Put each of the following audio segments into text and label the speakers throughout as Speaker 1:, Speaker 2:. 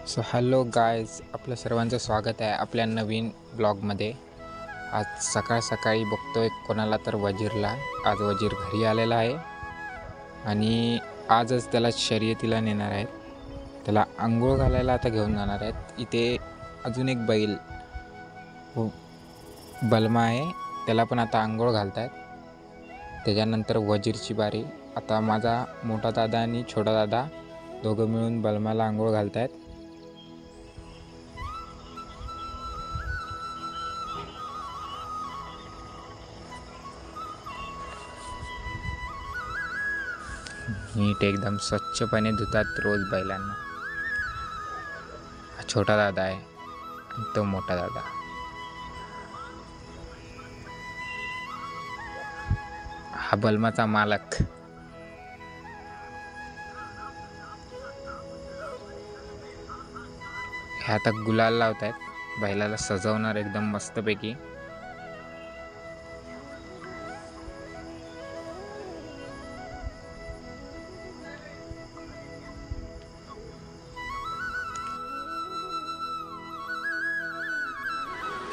Speaker 1: So hello guys, आपलं सर्वांचं स्वागत आहे आपल्या नवीन ब्लॉगमध्ये. आज सकाळ सकाळी बघतोय कोणाला तर वजीरला. आज वजीर घरी आलेला आहे आणि आजच त्याला शर्यतीला नेणार आहेत. त्याला आंघोळ घालायला आता घेऊन जाणार आहेत. इथे अजून एक बैल बलमा आहे, त्याला पण आता आंघोळ घालत आहेत. त्याच्यानंतर वजीरची बारी. आता माझा मोठा दादा आणि छोटा दादा दोघं मिळून बलमाला आंघोळ घालत आहेत. नीट एकदम स्वच्छपणे धुतात रोज बैलांना. हा छोटा दादा आहे आणि तो मोठा दादा. हा बलमाचा मालक. हे आता गुलाल लावत आहेत, बैलाला सजवणार एकदम मस्तपैकी.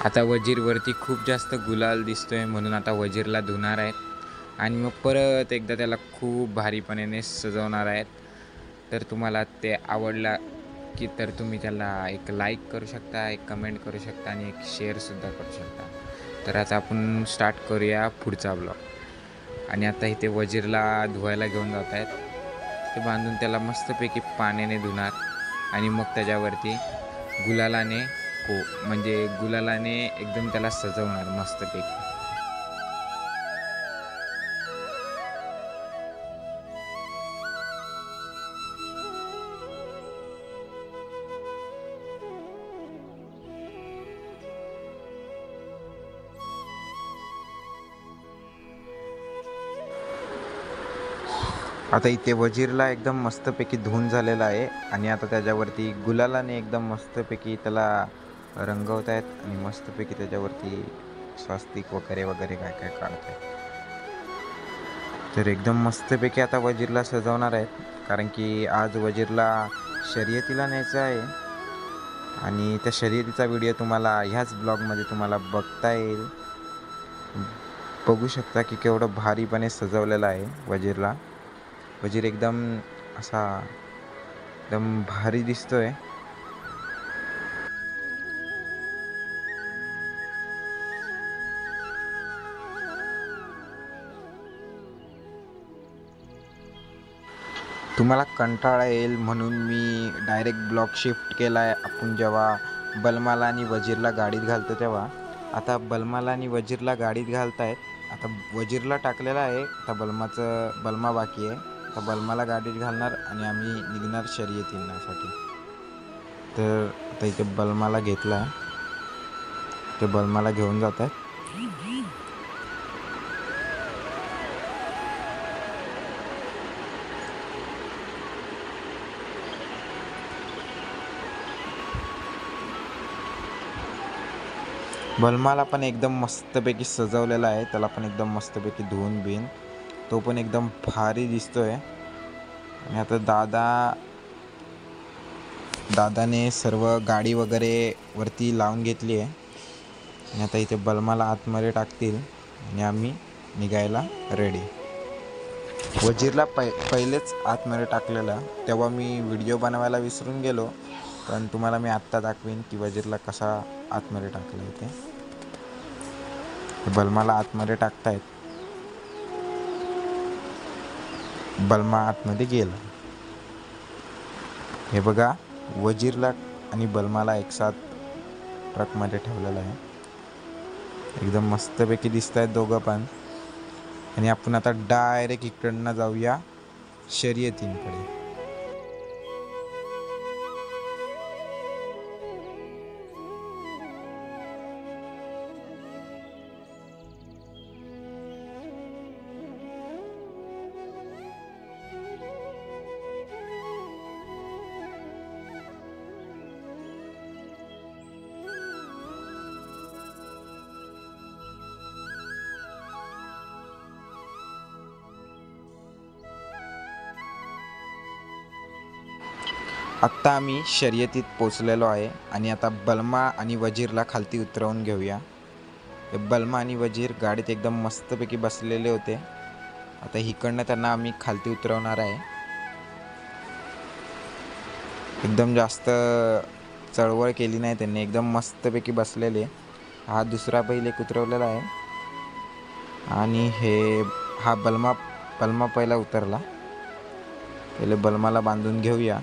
Speaker 1: आता वजीरवरती खूप जास्त गुलाल दिसतोय म्हणून आता वजीरला धुणार आहेत आणि मग परत एकदा त्याला खूप भारीपणे सजवणार आहेत. तर तुम्हाला ते आवडला की तर तुम्ही त्याला एक लाईक करू शकता, एक कमेंट करू शकता आणि एक शेअरसुद्धा करू शकता. तर आता आपण स्टार्ट करूया पुढचा ब्लॉग. आणि आता इथे वजीरला धुवायला घेऊन जात आहेत. ते बांधून त्याला मस्तपैकी पाण्याने धुणार आणि मग त्याच्यावरती गुलालाने म्हणजे गुलालाने एकदम त्याला सजवणार मस्तपैकी. आता इथे वजीरला एकदम मस्तपैकी धुवून झालेला आहे आणि आता त्याच्यावरती गुलालाने एकदम मस्तपैकी त्याला रंगवत आहेत आणि मस्तपैकी त्याच्यावरती स्वास्तिक वगैरे वगैरे काय काय काढत आहेत. तर एकदम मस्तपैकी आता वजीरला सजवणार आहेत, कारण की आज वजीरला शर्यतीला न्यायचं आहे आणि त्या शर्यतीचा व्हिडिओ तुम्हाला ह्याच ब्लॉगमध्ये तुम्हाला बघता येईल. बघू शकता की केवढं भारीपणे सजवलेलं आहे वजीरला. वजीर एकदम असा एकदम भारी दिसतोय. तुम्हाला कंटाळा येईल म्हणून मी डायरेक्ट ब्लॉग शिफ्ट केला आहे. आपण जेव्हा बलमाला आणि वजीरला गाडीत घालतो तेव्हा. आता बलमाला आणि वजीरला गाडीत घालतायत. आता वजीरला टाकलेला आहे, आता बलमा बाकी आहे. आता बलमाला गाडीत घालणार आणि आम्ही निघणार शर्यतीसाठी. तर आता इथे बलमाला घेतला आहे, ते बलमाला घेऊन जात आहेत. बलमाला पण एकदम मस्तपैकी सजवलेला आहे, त्याला पण एकदम मस्तपैकी धुवून बिन तो पण एकदम भारी दिसतोय. आणि आता दादाने सर्व गाडी वगैरे वरती लावून घेतली आहे आणि आता इथे बलमाला आतमध्ये टाकतील आणि आम्ही निघायला रेडी. वजीरला पहिलेच आतमध्ये टाकलेला, तेव्हा मी व्हिडिओ बनवायला विसरून गेलो, पण तुम्हाला मी आत्ता दाखवीन की वजीरला कसा आतमध्ये टाकला इथे. बलमाला आतमध्ये टाकतायत. बलमा आतमध्ये गेला. हे बघा, वजीरला आणि बलमाला एकसाथ ट्रकमध्ये ठेवलेला आहे. एकदम मस्तपैकी दिसत आहेत दोघं पण. आणि आपण आता डायरेक्ट इकडनं जाऊया शर्यतींकडे. आत्ता आम्ही शर्यतीत पोचलेलो आहे आणि आता बलमा आणि वजीरला खालती उतरवून घेऊया. बलमा आणि वजीर गाडीत एकदम मस्तपैकी बसलेले होते. आता इकडनं त्यांना आम्ही खालती उतरवणार आहे. एकदम जास्त चळवळ केली नाही त्यांनी, एकदम मस्तपैकी बसलेले. हा दुसरा बैल एक उतरवलेला आहे आणि हा बलमा पहिला उतरला. पहिले बलमाला बांधून घेऊया.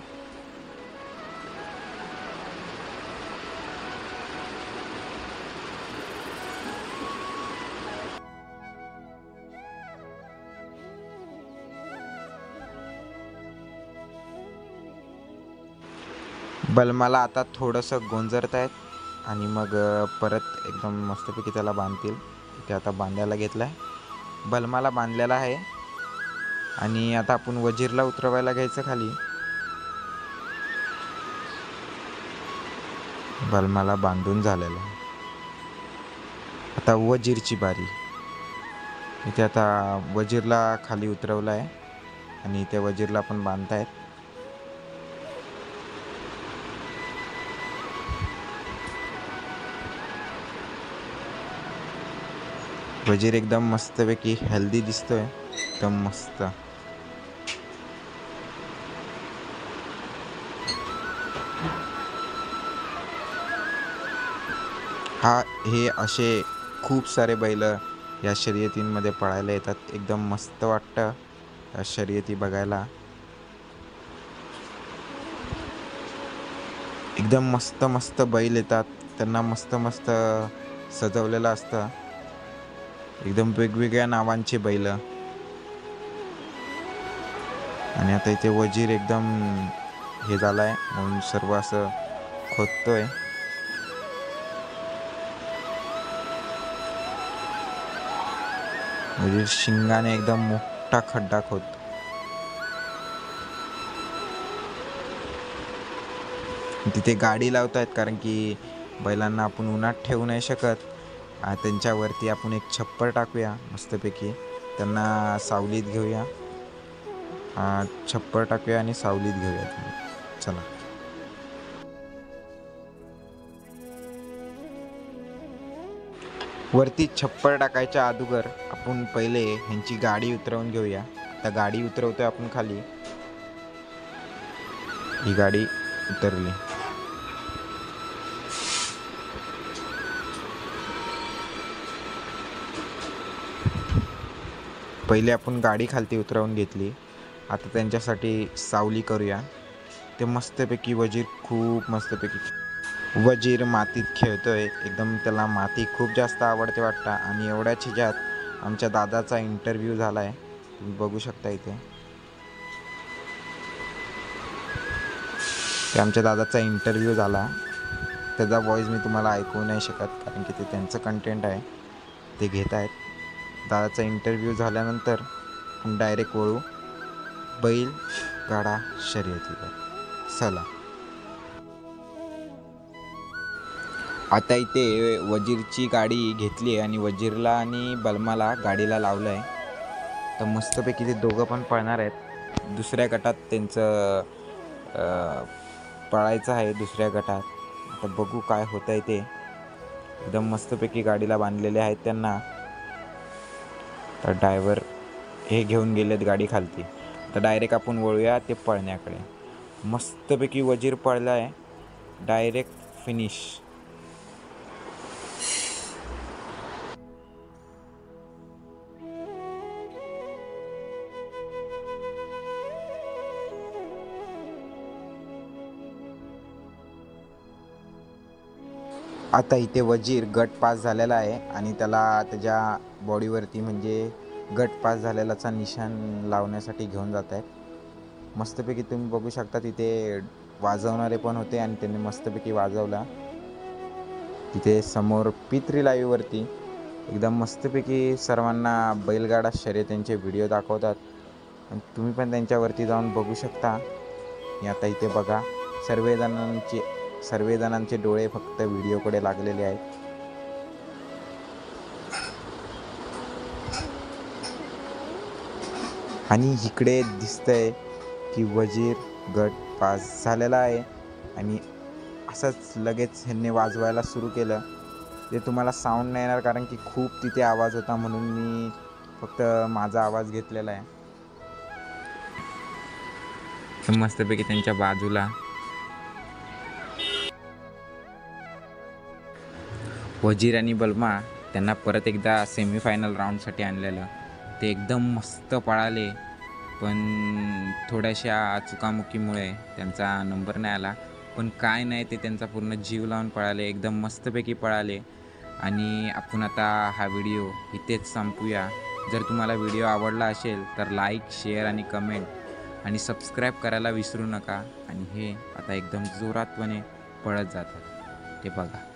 Speaker 1: बलमाला आता थोडंसं गोंजरत आहेत आणि मग परत एकदम मस्तपैकी त्याला बांधतील. ते आता बांधायला घेतला आहे, बलमाला बांधलेला आहे आणि आता आपण वजीरला उतरवायला घ्यायचं खाली. बलमाला बांधून झालेलं आहे. आता वजीरची बारी. इथे आता वजीरला खाली उतरवलं आहे आणि त्या वजीरला पण बांधतायत. वजीर एकदम मस्तपैकी हेल्दी दिसतोय, एकदम मस्त. हे असे खूप सारे बैल या शर्यतींमध्ये पळायला येतात. एकदम मस्त वाटतं या शर्यती बघायला. एकदम मस्त मस्त बैल येतात, त्यांना मस्त मस्त सजवलेलं असतं. एकदम वेगवेगळ्या नावांचे बैल. आणि आता इथे वजीर एकदम हे झालाय म्हणून सर्व असं खोदतोय. वजीर शिंगाने एकदम मोठा खड्डा खोदतो. तिथे गाडी लावतायत कारण की बैलांना आपण उन्हात ठेवू नाही शकत. त्यांच्यावरती आपण एक छप्पर टाकूया मस्तपैकी, त्यांना सावलीत घेऊया. छप्पर टाकूया आणि सावलीत घेऊया. चला. वरती छप्पर टाकायच्या अगोदर आपण पहिले ह्यांची गाडी उतरवून घेऊया. आता गाडी उतरवतोय आपण खाली. ही गाडी उतरली. पहिले आपण गाडी खालती उतरवून घेतली. आता त्यांच्यासाठी सावली करूया. ते मस्तपैकी वजीर खूप मस्तपैकी वजीर मातीत खेळतोय. एकदम त्याला माती खूप जास्त आवडते वाटतं. आणि एवढ्याच ह्याच्यात आमच्या दादाचा इंटरव्ह्यू झाला आहे, तुम्ही बघू शकता इथे. ते आमच्या दादाचा इंटरव्ह्यू झाला. त्याचा व्हॉइस मी तुम्हाला ऐकू नाही शकत कारण की ते त्यांचं कंटेंट आहे, ते घेत आहेत. दादाचा इंटरव्ह्यू झाल्यानंतर आपण डायरेक्ट वळू बैल गाडा शर्यतीवर. चला. आता इथे वजीरची गाडी घेतली आणि वजीरला आणि बलमाला गाडीला लावलं आहे. तर मस्तपैकी ते दोघं पण पळणार आहेत. दुसऱ्या गटात त्यांचं पळायचं आहे दुसऱ्या गटात. आता बघू काय होतं आहे ते. एकदम मस्तपैकी गाडीला बांधलेले आहेत त्यांना. तर ड्रायव्हर हे घेऊन गेलेत गाडी खालती. तर डायरेक्ट आपण वळूया ते पळण्याकडे. मस्तपैकी वजीर पळला आहे, डायरेक्ट फिनिश. आता इथे वजीर गट पास झालेला आहे आणि त्याला त्याच्या बॉडीवरती म्हणजे गट पास झालेलाचा निशाण लावण्यासाठी घेऊन जात आहेत. मस्तपैकी तुम्ही बघू शकता तिथे वाजवणारे पण होते आणि त्यांनी मस्तपैकी वाजवला. तिथे समोर P3 लाईव्हवरती एकदम मस्तपैकी सर्वांना बैलगाडा शर्यतींचे व्हिडिओ दाखवतात. तुम्ही पण त्यांच्यावरती जाऊन बघू शकता. आता इथे बघा सर्वजणांचे डोळे फक्त व्हिडिओकडे लागलेले आहेत. आणि इकडे दिसतंय की वजीर गट पास झालेला आहे आणि असंच लगेच ह्यांनी वाजवायला सुरू केलं. ते तुम्हाला साऊंड नाही येणार कारण की खूप तिथे आवाज होता, म्हणून मी फक्त माझा आवाज घेतलेला आहे. तर मस्तपैकी त्यांच्या बाजूला वजीर आणि बलमा त्यांना परत एकदा सेमीफायनल राऊंडसाठी आणलेलं. ते एकदम मस्त पळाले, पण थोड्याशा चुकामुकीमुळे त्यांचा नंबर नाही आला. पण काय नाही, ते त्यांचा पूर्ण जीव लावून पळाले, एकदम मस्तपैकी पळाले. आणि आपण आता हा व्हिडिओ इथेच संपूया. जर तुम्हाला व्हिडिओ आवडला असेल तर लाईक, शेअर आणि कमेंट आणि सबस्क्राईब करायला विसरू नका. आणि हे आता एकदम जोरातपणे पळत जातात, ते बघा.